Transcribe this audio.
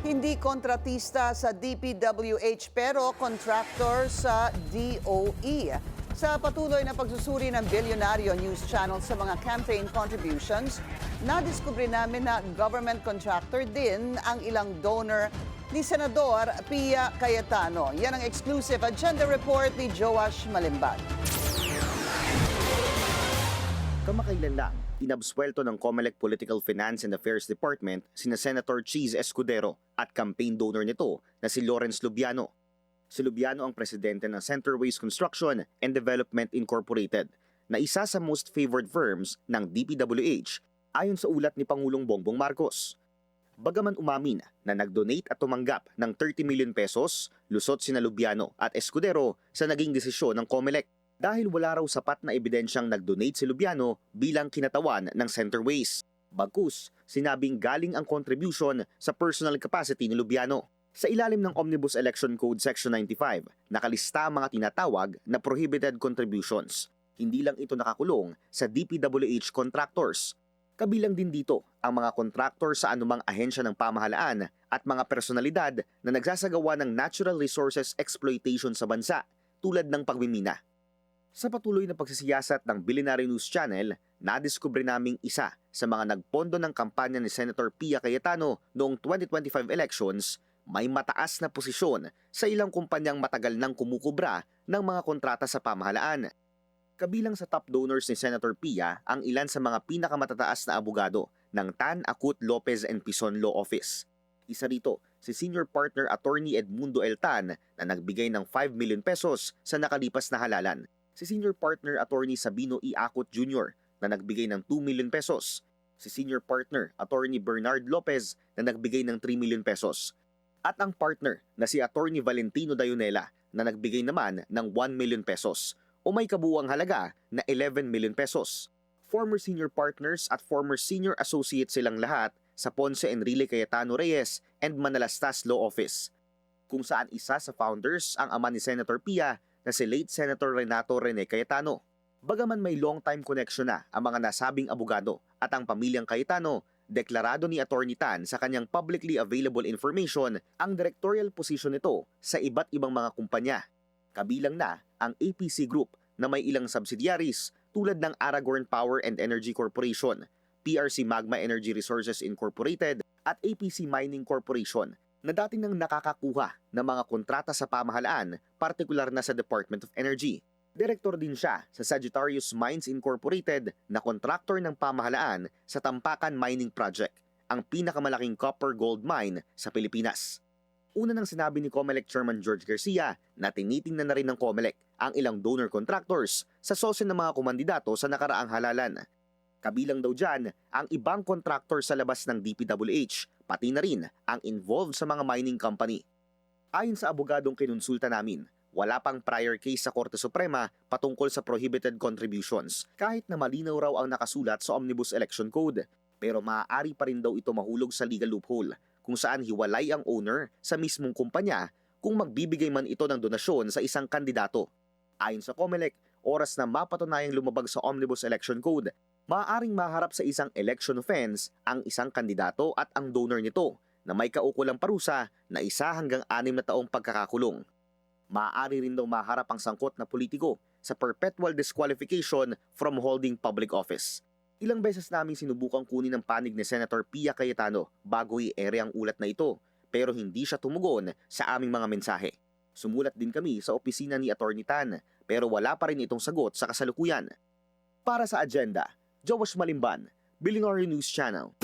Hindi kontratista sa DPWH pero contractor sa DOE. Sa patuloy na pagsusuri ng Bilyonaryo News Channel sa mga campaign contributions, nadiskubre namin na government contractor din ang ilang donor ni Senador Pia Cayetano. Yan ang exclusive agenda report ni Joash Malimbag. Kamakailan lang, inabsuelto ng COMELEC Political Finance and Affairs Department sina Senator Cheese Escudero at campaign donor nito na si Lawrence Lubiano. Si Lubiano ang presidente ng Centerways Construction and Development Incorporated na isa sa most favored firms ng DPWH ayon sa ulat ni Pangulong Bongbong Marcos. Bagaman umamin na nag-donate at tumanggap ng 30 million pesos, lusot sina Lubiano at Escudero sa naging desisyon ng COMELEC dahil wala raw sapat na ebidensyang nag-donate si Lubiano bilang kinatawan ng Centerways. Bagkus, sinabing galing ang contribution sa personal capacity ni Lubiano. Sa ilalim ng Omnibus Election Code Section 95, nakalista ang mga tinatawag na prohibited contributions. Hindi lang ito nakakulong sa DPWH contractors. Kabilang din dito ang mga contractor sa anumang ahensya ng pamahalaan at mga personalidad na nagsasagawa ng natural resources exploitation sa bansa tulad ng pagmimina. Sa patuloy na pagsisiyasat ng Bilyonaryo News Channel, nadiskubre naming isa sa mga nagpondo ng kampanya ni Senator Pia Cayetano noong 2025 elections may mataas na posisyon sa ilang kumpanyang matagal nang kumukubra ng mga kontrata sa pamahalaan. Kabilang sa top donors ni Senator Pia ang ilan sa mga pinakamatataas na abogado ng Tan, Acut, Lopez and Pison Law Office. Isa rito si Senior Partner Attorney Edmundo L. Tan na nagbigay ng 5 million pesos sa nakalipas na halalan. Si Senior Partner Attorney Sabino E. Acut Jr. na nagbigay ng 2 million pesos. Si Senior Partner Attorney Bernard Lopez na nagbigay ng 3 million pesos. At ang partner na si Attorney Valentino Dayonela na nagbigay naman ng 1 million pesos o may kabuuang halaga na 11 million pesos. Former senior partners at former senior associates silang lahat sa Ponce Enrile Cayetano Reyes and Manalastas Law Office, kung saan isa sa founders ang ama ni Senator Pia na si late Senator Renato Rene Cayetano. Bagaman may long-time connection na ang mga nasabing abogado at ang pamilyang Cayetano, deklarado ni Attorney Tan sa kanyang publicly available information ang directorial position nito sa iba't ibang mga kumpanya. Kabilang na ang APC Group na may ilang subsidiaries tulad ng Aragorn Power and Energy Corporation, PRC Magma Energy Resources Incorporated at APC Mining Corporation na dating nang nakakakuha ng mga kontrata sa pamahalaan, partikular na sa Department of Energy. Direktor din siya sa Sagittarius Mines Incorporated na kontraktor ng pamahalaan sa Tampakan Mining Project, ang pinakamalaking copper gold mine sa Pilipinas. Una nang sinabi ni COMELEC Chairman George Garcia na tinitingnan na rin ng COMELEC ang ilang donor contractors sa sosyo ng mga kumandidato sa nakaraang halalan. Kabilang daw dyan ang ibang contractor sa labas ng DPWH, pati na rin ang involved sa mga mining company. Ayon sa abogadong kinonsulta namin, wala pang prior case sa Korte Suprema patungkol sa prohibited contributions kahit na malinaw raw ang nakasulat sa Omnibus Election Code. Pero maaari pa rin daw ito mahulog sa legal loophole kung saan hiwalay ang owner sa mismong kumpanya kung magbibigay man ito ng donasyon sa isang kandidato. Ayon sa COMELEC, oras na mapatunayang lumabag sa Omnibus Election Code, maaaring maharap sa isang election offense ang isang kandidato at ang donor nito na may kaukulang parusa na 1 hanggang 6 na taong pagkakakulong. Maaari rin daw maharap ang sangkot na politiko sa perpetual disqualification from holding public office. Ilang beses naming sinubukang kunin ang panig ni Senator Pia Cayetano bago i-ere ang ulat na ito, pero hindi siya tumugon sa aming mga mensahe. Sumulat din kami sa opisina ni Attorney Tan, pero wala pa rin itong sagot sa kasalukuyan. Para sa agenda, Joash Malimban, Bilyonaryo News Channel.